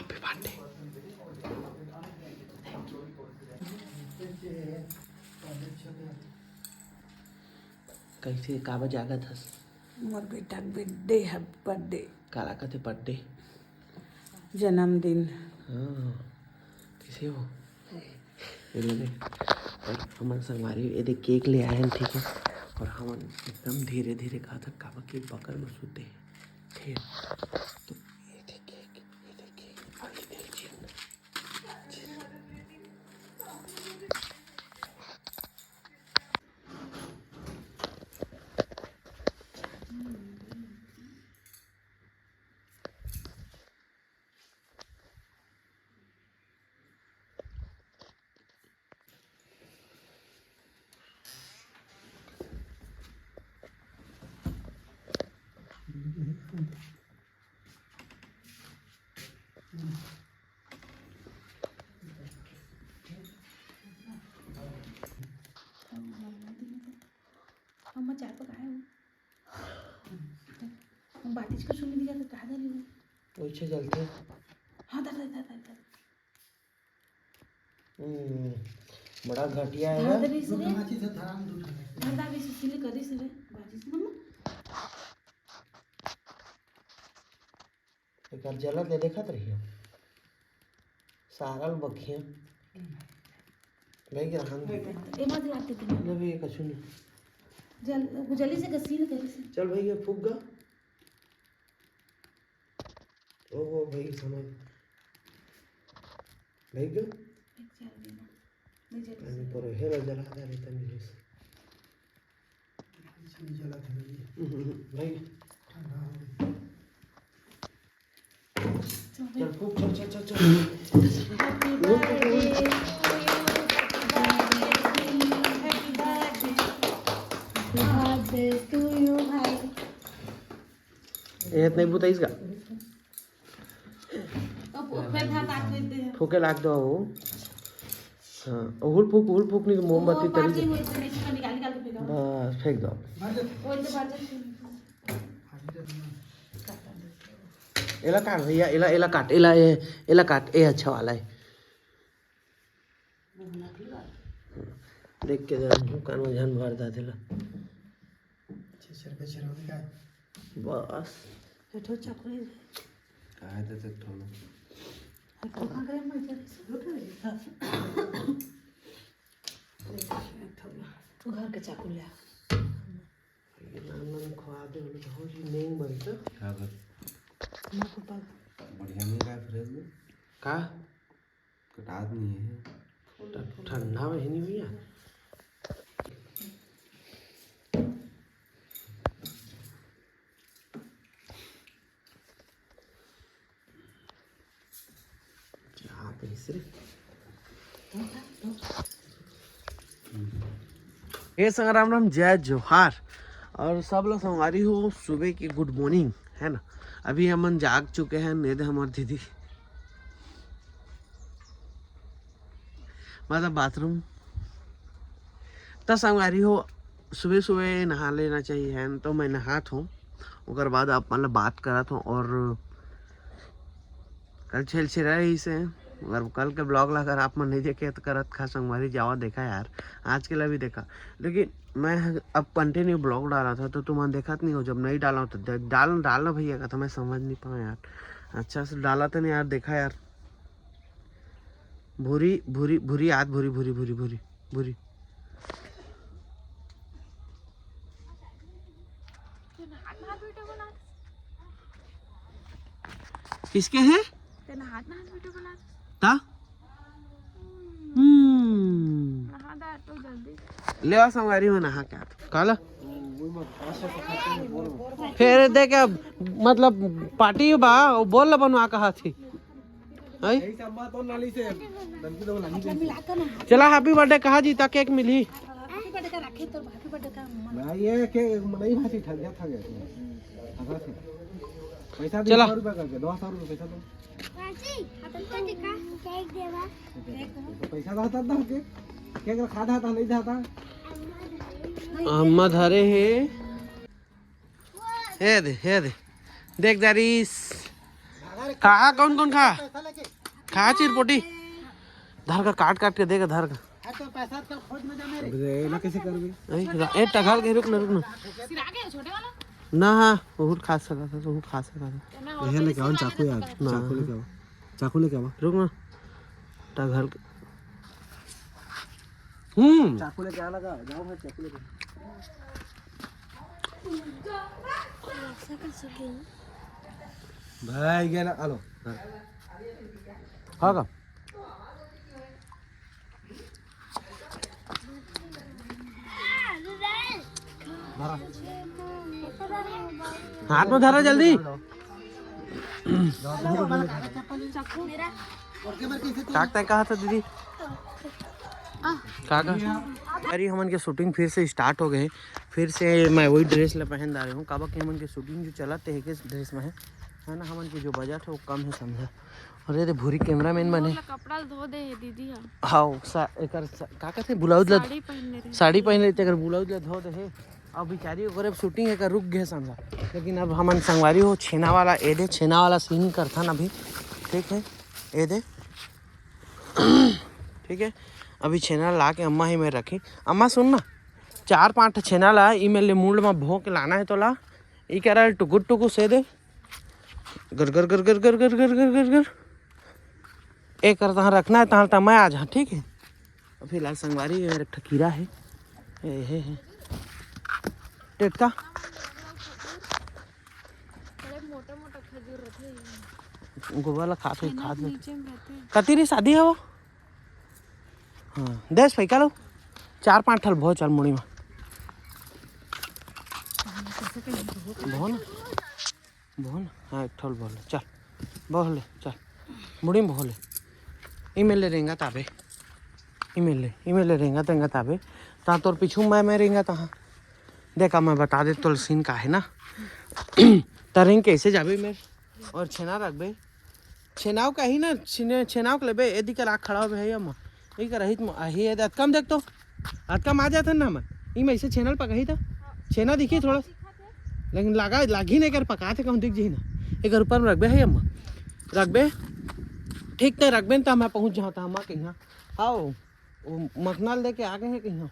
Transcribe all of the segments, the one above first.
Happy birthday. कैसे का बजागा था मोर बेटा बर्थडे हैप्पी बर्थडे काला का थे बर्थडे जन्मदिन। हाँ कैसे हो ये लोग और हमारे संगवारी ये देख केक ले आए हैं ठीक है और हम एकदम धीरे धीरे कहा था काबा के बकर में सोते हैं फिर तो ये देखिए और ये देखिए अम्मा चाय पकाए हो हम बातिज को सुन दिया तो कहा दे रही पीछे चलते हाँ दर बड़ा घटिया है हाँ ना दर इसे धंधा भी सिले करी से बातिज मम्मा एक जला दे देखत रहियो सारल बखिया भाई क्या हम ए मत लाते थे ना भी कछु नहीं जल्दी से गसील करी से चल भाई ये फूक गा ओहो भाई समझ भाई गा एक चल देना नहीं जल्दी पानी पर हेला जला दे रे तनी से जला दे भाई चल फूक चल हैप्पी बर्थडे टू यू भाई ये नहीं बुताइस का अब फिर था काट देते हैं फूके लाग दो वो हाँ हुल फूक नहीं तो मोमबत्ती तरी हुई तो नहीं निकाल के फेंका बस फेंक दो वो इधर बाहर एला काट भैया एला काट ए अच्छा वाला है देख के जरा दुकान में जान भर दा दिला बस ठो चक्कर काहे दे तक ठोलो कहां गए मैं इधर तू घर के चाकू ले ये नाम खवा दे बोले तो हो जी नहीं बनता का कर बढ़िया नहीं का फ्रेश में का कटात नहीं है ठंडा में नहीं भैया ये संग्राम राम जय जोहार और सब लोग संगवारी हो सुबह की गुड मॉर्निंग है ना। अभी हम जाग चुके हैं नहीं तो हमारी दीदी मतलब बाथरूम तो संगवारी हो सुबह सुबह नहा लेना चाहिए है तो मैं नहात हूँ उसके बाद आप मतलब बात करत हूँ और कल छेल रही से अगर कल के ब्लॉग अगर आप मन नहीं देखे तो करत खा संगवारी जावा देखा यार आज के लिए भी देखा लेकिन मैं अब कंटिन्यू ब्लॉग डाला था तो तुम देखा नहीं हो जब नहीं डाला तो डालना भैया का तो मैं समझ नहीं पाया यार अच्छा से डाला तो नहीं यार देखा यार भूरी भूरी भूरी आद भूरी भूरी भूरी भूरी भूरी किसके हैं ता ले आ संगवारी में नहा क्या काला फिर देख मतलब पार्टी बा बोल ला बनवा कहा थी चला हैप्पी बर्थडे कहा जीता केक मिली चला अम्मा धरे हे दे देख दारीस खा कौन कौन खा खा चिरपोटी धर का काट काट के देगा धर का तो पैसा तो खोज में जा मेरे ना कैसे कर भी ए टघाल के रुक ना सिरा के छोटे वाला ना हाँ बहुत खा सका था तो खा सका था ये लेके आओ चाकू यार चाकू लेके आओ चाकू लेके आओ रुक ना टघाल के चाकू लेके आना का जाओ भाई चाकू लेके भाई गया ना आलो हाँ का हाथ में धरा जल्दी काटता कहा था दीदी काका अरे हमन के शूटिंग फिर से स्टार्ट हो गए फिर से मैं वही ड्रेस ले पहन रही हूँ काबा की हमन के शूटिंग जो चलाते है किस ड्रेस में है ना हमन के जो बजट है वो कम है समझा और ये भूरी कैमरामैन बने कपड़ा धो दे है दीदी हाँ का कहते ब्लाउज साड़ी पहन लेते अगर ब्लाउज धो दे है अब बेचारी ओकर शूटिंग है रुक गए समझा लेकिन अब हमन संगवारी हो छेना वाला ए दे छेना वाला सीन करथा ना अभी ठीक है ए दे ठीक है अभी छेना ला के अम्मा ही में रखी अम्मा सुन ना 4-5 छेना ला ई में ले मूड में भो के लाना है तो ला ई कह रहा है टुकुर टुकु से दे गर गर गर गर गर गर गर गर गर गर एक कर तहाँ रखना है तहाँ तक मैं आ जा ठीक है फिलहाल संगवारी मेरा ठकीरा है हे टेटका गोबर खाद कती री शादी है वो हाँ देश पैका लो 4-5 ठल बहुत चल मुड़ी में भोन हाँ एक ठल बोले चल बोले चल मुड़ी में बोले ईमेल ले रहेंगा ताबे ईमेल ले रहेंगा तेंगा ताबे ता तोर पीछू मैं रहेंगा तहाँ देखा मैं बता दे तो सीन का है ना तरेंग कैसे जाबे मेरे और छेना रखबे छेनाव का ही ना छेनाव के लेबे यदि कर आँख खड़ा हो है अम्मा यही कर रही ही है कम देख तो कम आ जाता ना मैं ई में ऐसे छेनल पकाही था छेना दिखी थोड़ा लेकिन लागी नहीं कर पकाते कम दिख जी ना एक ऊपर में रखबे है अम्मा रखबे ठीक नहीं रखबे तो मैं पहुँच जाता अम्मा कहीं आओ मखनाल दे के आ गए हैं कहीं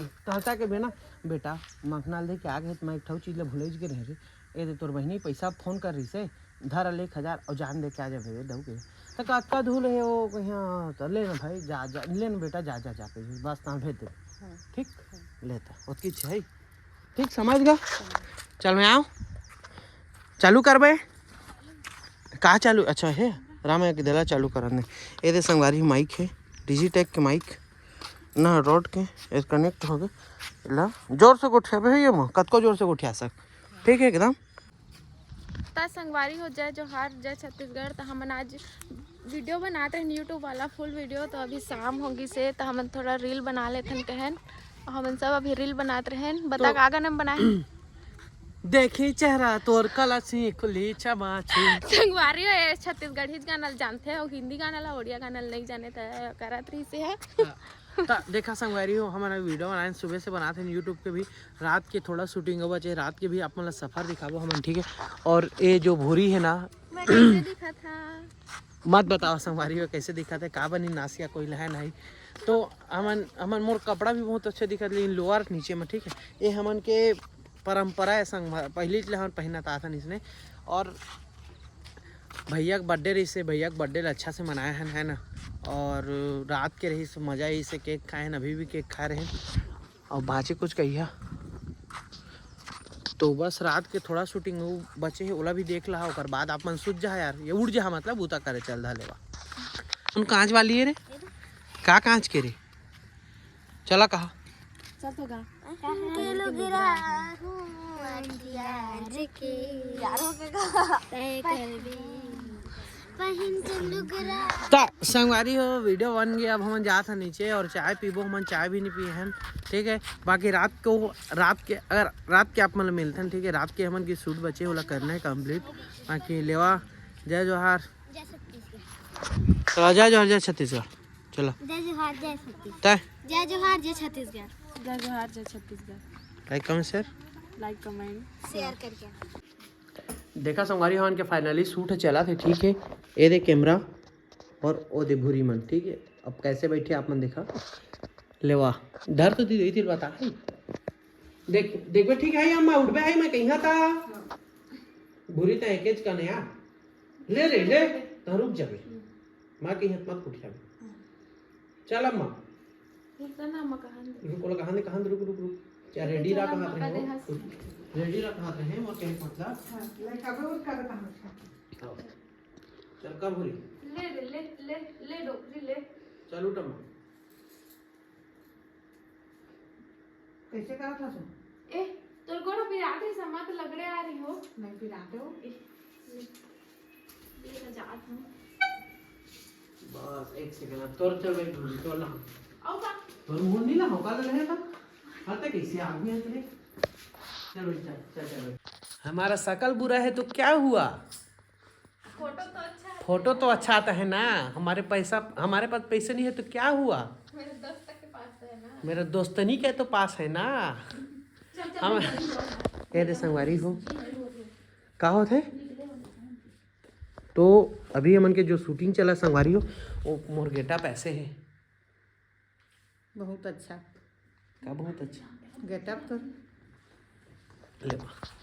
कहता के बेना बेटा मखनाल दे के आ गए तो मैं एक ठो चीज़ भूल के रह रही ये तोर बहनी पैसा फोन कर रही से धर 1000 और जान दे के आ जा भैया दऊ के तो कतका धूल है वो कहीं तो ले ना भाई जा ले ना बेटा जा पे बस तहाँ भेज दे ठीक लेता उसकी है ठीक समझ गया चल मैं आओ चालू कर बे कहाँ चालू अच्छा है राम के दिला चालू करने ये दे संगवारी माइक है डिजिटेक के माइक ना रोड के कनेक्ट हो गए ला जोर से उठा भैया कतको जोर से उठा सक ठीक है एकदम ता संगवारी हो जाए जो हार जाए छत्तीसगढ़ तो हम आज वीडियो बनाते हैं यूट्यूब वाला फुल वीडियो तो अभी शाम होगी से तो हम थोड़ा रील बना लेते हैं कहन हम सब अभी रील बनाते रहें बता का आगा बनाए देखी चेहरा तोर कला खुली चमाची संगवारी हो छत्तीसगढ़ी गाना जानते हो हिंदी गाना ला उड़िया गाना नहीं जाने तो करत रही से है देखा संगवारी हो हमारा वीडियो बनाए सुबह से बनाते हैं यूट्यूब पे भी रात के थोड़ा शूटिंग होगा चाहिए रात के भी आप मतलब सफ़र दिखाबो हम ठीक है और ये जो भूरी है ना मैं कैसे दिखा था मत बताओ संगवारी हो कैसे दिखा था का बनी नासिया कोई है नहीं तो हमन मोर कपड़ा भी बहुत अच्छा दिखा लेकिन लोअर नीचे में ठीक है ये हमन के परंपरा है संग पहले हम पहना था इसने और भैया का बर्थडे रही से भैया का बर्थडे अच्छा से मनाया है ना और रात के रही से मज़ा ही से केक खाए हैं अभी भी केक खा रहे हैं और बाचे कुछ कहिया तो बस रात के थोड़ा शूटिंग बचे है ओला भी देख ला और बाद आप मन सूझ जा यार ये उड़ जा मतलब बूता करे चल धा लेवा उन कांच वाली है रे का कांच के रे चला कहा चल तो गा संगवारी हो वीडियो बन गया अब हम जाते हैं नीचे और चाय पीबो हम चाय भी नहीं पिए हैं ठीक है बाकी रात के अगर रात के आप मतलब मिलते हैं ठीक है रात के हमन की शूट बचे वाला करना है कंप्लीट बाकी लेवा जय जोहार चलो जय जोहार जय छत्तीसगढ़ चलो जय जोहार जय छत्तीसगढ़ तय जय जोहार जय छत्तीसगढ़ जय जोहार जय Chhattisgarh like comment share like comment share करके देखा संगवारी हवन के फाइनली शूट चला थे ठीक है ये दे कैमरा और वो दे भूरी मन, ठीक है। अब कैसे बैठे आप मन देखा ले वाह डर तो दी थी बता है देख देख बे ठीक है अम्मा उठ बे है मैं कहीं था भूरी तो एकेज का नया ले रे ले तो रुक जाबे माँ कहीं मत उठ जाबे चल अम्मा रुक रुक रुक रुक क्या रेडी रहा कहाँ रहे हो रेडी रहा कहाँ रहे और कहीं मतलब चल का भूरी ले डोकरी ले चल उठ अम्मा कैसे करा था सो ए तोर गोड़ पिरात है समा तो लगड़े आ रही हो नहीं पिराते हो ये ना जात हूं बस एक सेकंड तोर चल बैठ भूरी तो ना आओ का तोर मुंह नहीं ना होका तो रहे था हां तक कैसे आदमी है तेरे चल चल चल हमारा शकल बुरा है तो क्या हुआ फोटो तो अच्छा आता है ना हमारे पास पैसे नहीं है तो क्या हुआ मेरे दोस्त के पास है ना मेरा दोस्तनी के तो पास है ना हम कह दे संगवारी हो का होते तो अभी हमन के जो शूटिंग चला संगवारी हो वो मोर गेटअप ऐसे है बहुत अच्छा का बहुत अच्छा गेटअप तो ले बा